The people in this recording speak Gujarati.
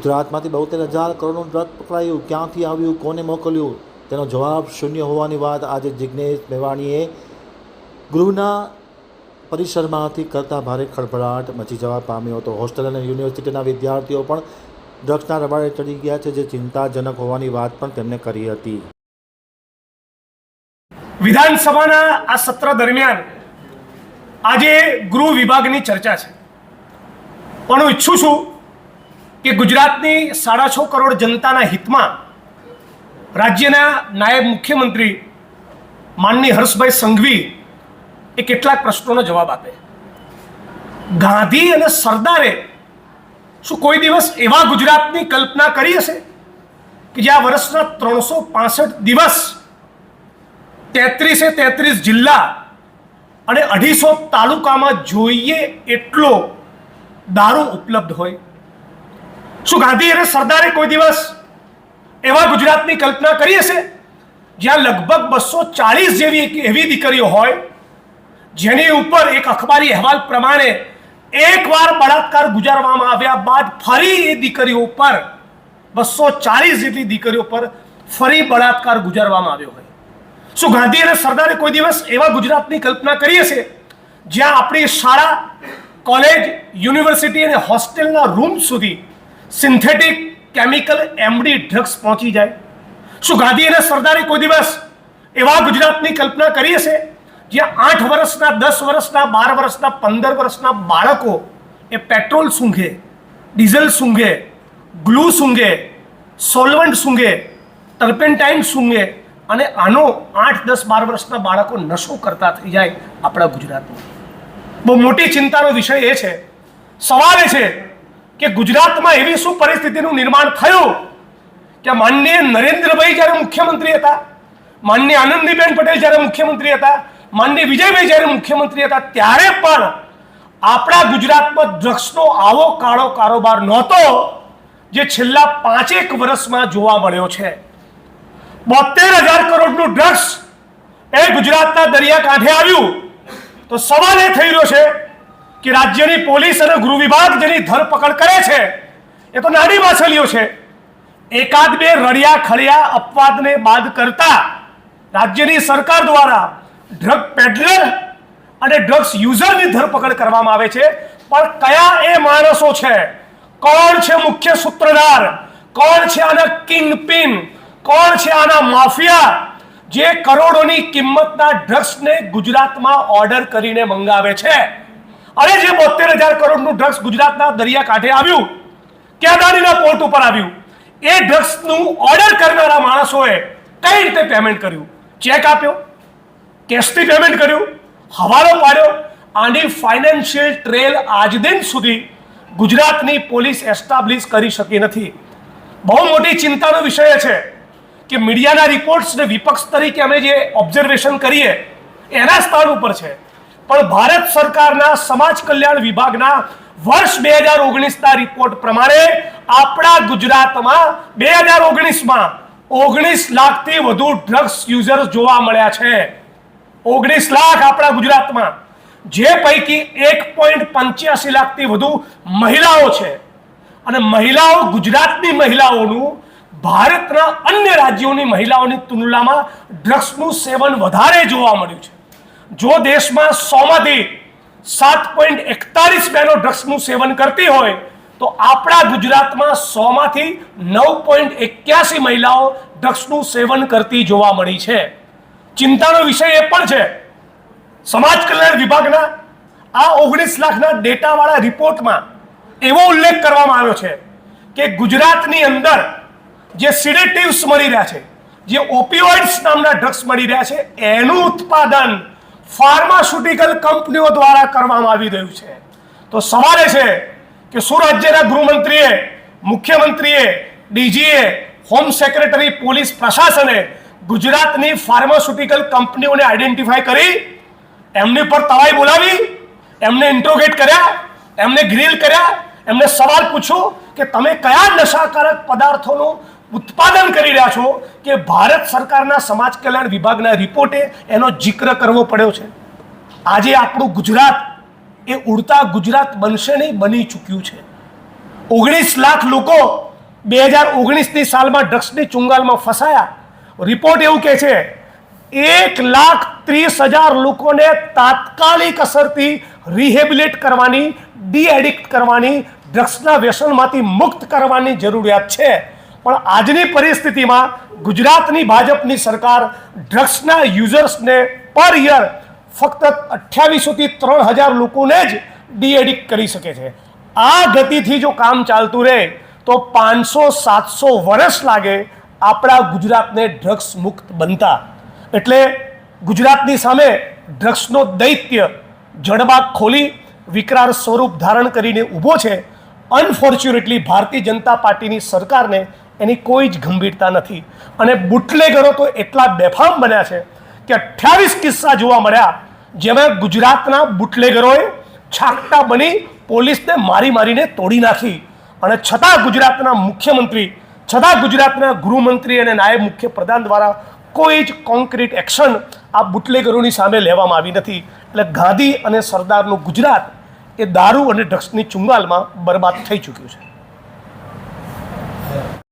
ગુજરાતમાંથી 72,000 કરોડનું ડ્રગ પકડાયું, ક્યાંથી આવ્યું, કોને મોકલ્યું, તેનો જવાબ શૂન્ય હોવાની વાત આજે જિજ્ઞેશ મેવાણીએ ગૃહના પરિસરમાંથી કરતા ભારે ખળભળાટ મચી જવા પામ્યો હતો. હોસ્ટેલ અને યુનિવર્સિટીના વિદ્યાર્થીઓ પણ ડ્રગ્સના રબાડે ચડી ગયા છે, જે ચિંતાજનક હોવાની વાત પણ તેમણે કરી હતી. વિધાનસભાના આ સત્ર દરમિયાન આજે ગૃહ વિભાગની ચર્ચા છે, પણ હું ઈચ્છું છું કે ગુજરાતની 6.5 કરોડ જનતાના હિતમાં રાજ્યના નાયબ મુખ્યમંત્રી માનનીય હર્ષભાઈ સંઘવી એ કેટલાક પ્રશ્નોનો જવાબ આપે. ગાંધી અને સરદારે શું કોઈ દિવસ એવા ગુજરાતની કલ્પના કરી હશે કે જ્યાં વર્ષના 365 દિવસ 33 જિલ્લા અને 250 તાલુકામાં જોઈએ એટલો દારૂ ઉપલબ્ધ હોય? શું ગાંધી અને સરદારે કોઈ દિવસ એવા ગુજરાતની કલ્પના કરી હશે જ્યાં લગભગ 240 જેવી એવી દીકરીઓ હોય જેની ઉપર એક અખબારી અહેવાલ પ્રમાણે એકવાર બળાત્કાર ગુજારવામાં આવ્યા બાદ ફરી એ દીકરીઓ ઉપર 240 જેટલી દીકરીઓ પર ફરી બળાત્કાર ગુજારવામાં આવ્યો હોય? શું ગાંધી અને સરદારે કોઈ દિવસ એવા ગુજરાતની કલ્પના કરી હશે જ્યાં આપણી શાળા, કોલેજ, યુનિવર્સિટી અને હોસ્ટેલના રૂમ સુધી સિન્થેટિક કેમિકલ એમડી ડ્રગ્સ પહોંચી જાય? શું ગાંધી અને સરદારે કોઈ દિવસ એવા ગુજરાતની કલ્પના કરી હશે જ્યાં 8 વર્ષના, 10 વર્ષના, 12 વર્ષના, 15 વર્ષના બાળકો એ પેટ્રોલ સૂંઘે, ડીઝલ સૂંઘે, ગ્લુ સૂંઘે, સોલ્વન્ટ સૂંઘે, ટર્પેન્ટાઇન સૂંઘે અને આનો 8, 10, 12 વર્ષના બાળકો નશો કરતા થઈ જાય આપણા ગુજરાતમાં? બહુ મોટી ચિંતાનો વિષય એ છે. સવાલ એ છે કે ગુજરાતમાં એવી શું પરિસ્થિતિનું નિર્માણ થયું કે માનનીય નરેન્દ્રભાઈ જ્યારે મુખ્યમંત્રી હતા, માનનીય આનંદીબેન પટેલ જ્યારે મુખ્યમંત્રી હતા, માનનીય વિજયભાઈ જ્યારે મુખ્યમંત્રી હતા, ત્યારે પણ આપણા ગુજરાતમાં ડ્રગ્સનો આવો કાળો કારોબાર નહોતો જે છેલ્લા 5 વર્ષમાં જોવા મળ્યો છે. 72,000 કરોડનું ડ્રગ્સ એ ગુજરાતના દરિયાકાંઠે આવ્યું તો સવાલ એ થઈ રહ્યો છે કે રાજ્યની પોલીસ અને ગૃહ વિભાગ જેની ધરપકડ કરે છે એ તો નાની માછલીઓ છે. એકાદ બે રળિયા ખળિયા અપવાદને બાદ કરતા રાજ્યની સરકાર દ્વારા ડ્રગ પેડલર અને ડ્રગ્સ યુઝરની ધરપકડ કરવામાં આવે છે, પણ કયા એ માણસો છે, કોણ છે મુખ્ય સૂત્રધાર, કોણ છે આના કિંગ પિન, કોણ છે આના માફિયા જે કરોડોની કિંમતના ડ્રગ્સને ગુજરાતમાં ઓર્ડર કરીને મંગાવે છે? અરે જે 72,000 કરોડનું ડ્રગ્સ ગુજરાતના દરિયાકાંઠે આવ્યું, કેદારીના પોર્ટ ઉપર આવ્યું, એ ડ્રગ્સનું ઓર્ડર કરનારા માણસોએ કઈ રીતે પેમેન્ટ કર્યું? ચેક આપ્યો, કેશથી પેમેન્ટ કર્યું, હવાલો પાડ્યો? આની ફાઇનાન્શિયલ ટ્રેલ આજ દિન સુધી ગુજરાતની પોલીસ એસ્ટાબ્લિશ કરી શકી નથી. બહુ મોટી ચિંતાનો વિષય છે કે મીડિયાના રિપોર્ટ્સને વિપક્ષ તરીકે અમે જે ઓબ્ઝર્વેશન કરીએ એના સ્થાન ઉપર છે, પણ ભારત સરકારના સમાજ કલ્યાણ વિભાગના વર્ષ 2019ના રિપોર્ટ પ્રમાણે આપણા ગુજરાતમાં 2019માં 19 લાખથી વધુ ડ્રગ્સ યુઝર્સ જોવા મળ્યા છે. 19 લાખ આપણા ગુજરાતમાં, જે પૈકી 1.85 લાખથી વધુ મહિલાઓ છે. અને મહિલાઓ, ગુજરાતની મહિલાઓનું ભારતના અન્ય રાજ્યોની મહિલાઓની તુલનામાં ડ્રગ્સનું સેવન વધારે જોવા મળ્યું છે. જો દેશમાં 100માંથી 7.41 બહેનો ડ્રગ્સનું સેવન કરતી હોય તો આપણા ગુજરાતમાં 100માંથી 9.81 મહિલાઓ ડ્રગ્સનું સેવન કરતી જોવા મળી છે. ચિંતાનો વિષય એ પણ છે, સમાજ કલ્યાણ વિભાગના આ 19 લાખના ડેટાવાળા રિપોર્ટમાં એવો ઉલ્લેખ કરવામાં આવ્યો છે કે ગુજરાતની અંદર જે સિડેટિવ્સ મળી રહ્યા છે, જે ઓપિયોઇડ્સ નામના ડ્રગ્સ મળી રહ્યા છે, એનું ઉત્પાદન ફાર્માસ્યુટિકલ કંપનીઓ દ્વારા કરવામાં આવી રહ્યું છે. તો સવાલ એ છે કે શું રાજ્યના ગૃહમંત્રીએ, મુખ્યમંત્રીએ, ડીજીએ, હોમ સેક્રેટરી, પોલીસ પ્રશાસને ગુજરાતની ફાર્માસ્યુટિકલ કંપનીઓને આઈડેન્ટિફાઈ કરી, એમની પર તવાઈ બોલાવી, એમને ઇન્ટ્રોગેટ કર્યા, એમને ગ્રીલ કર્યા, એમને સવાલ પૂછ્યો કે તમે કયા નશાકારક પદાર્થોનું ઉત્પાદન કરી રહ્યા છો કે ભારત સરકારના સમાજ કલ્યાણ વિભાગના રિપોર્ટે એનો જિક્ર કરવો પડ્યો છે? આજે આપણું ગુજરાત એ ઉડતા ગુજરાત બનશે નહીં, બની ચૂક્યું છે. 19 લાખ લોકો 2019ની સાલમાં ડ્રગ્સની ચુંગાલમાં ફસાયા. રિપોર્ટ એવું કહે છે 1,30,000 લોકોને તાત્કાલિક અસરથી રિહેબિલિટ કરવાની, ડી એડિક્ટ કરવાની, ડ્રગ્સના વ્યસનમાંથી મુક્ત કરવાની જરૂરિયાત છે. પણ આજની પરિસ્થિતિમાં ગુજરાતની ભાજપની સરકાર ડ્રગ્સના યુઝર્સને પર યર ફક્ત 2800થી 3000 લોકોને જ ડી એડિક્ટ કરી શકે છે. આ ગતિથી જો કામ ચાલતું રહે તો 500-700 વર્ષ લાગે આપણા ગુજરાતને ડ્રગ્સ મુક્ત બનતા. એટલે ગુજરાતની સામે ડ્રગ્સનો દૈત્ય જડબાગ ખોલી વિકરાળ સ્વરૂપ ધારણ કરીને ઊભો છે. અનફોર્ચ્યુનેટલી ભારતીય જનતા પાર્ટીની સરકારને એની કોઈ જ ગંભીરતા નથી અને બુટલેગરો તો એટલા બેફામ બન્યા છે કે 28 કિસ્સા જોવા મળ્યા જેમાં ગુજરાતના બુટલેગરોએ છાકટા બની પોલીસને મારીને તોડી નાખી. અને છતાં ગુજરાતના મુખ્યમંત્રી, છતાં ગુજરાતના ગૃહમંત્રી અને નાયબ મુખ્યપ્રધાન દ્વારા કોઈ જ કોન્ક્રીટ એક્શન આ બુટલેગરોની સામે લેવામાં આવી નથી. એટલે ગાંધી અને સરદારનું ગુજરાત એ દારૂ અને ડ્રગ્સની ચુંગાલમાં બરબાદ થઈ ચૂક્યું છે.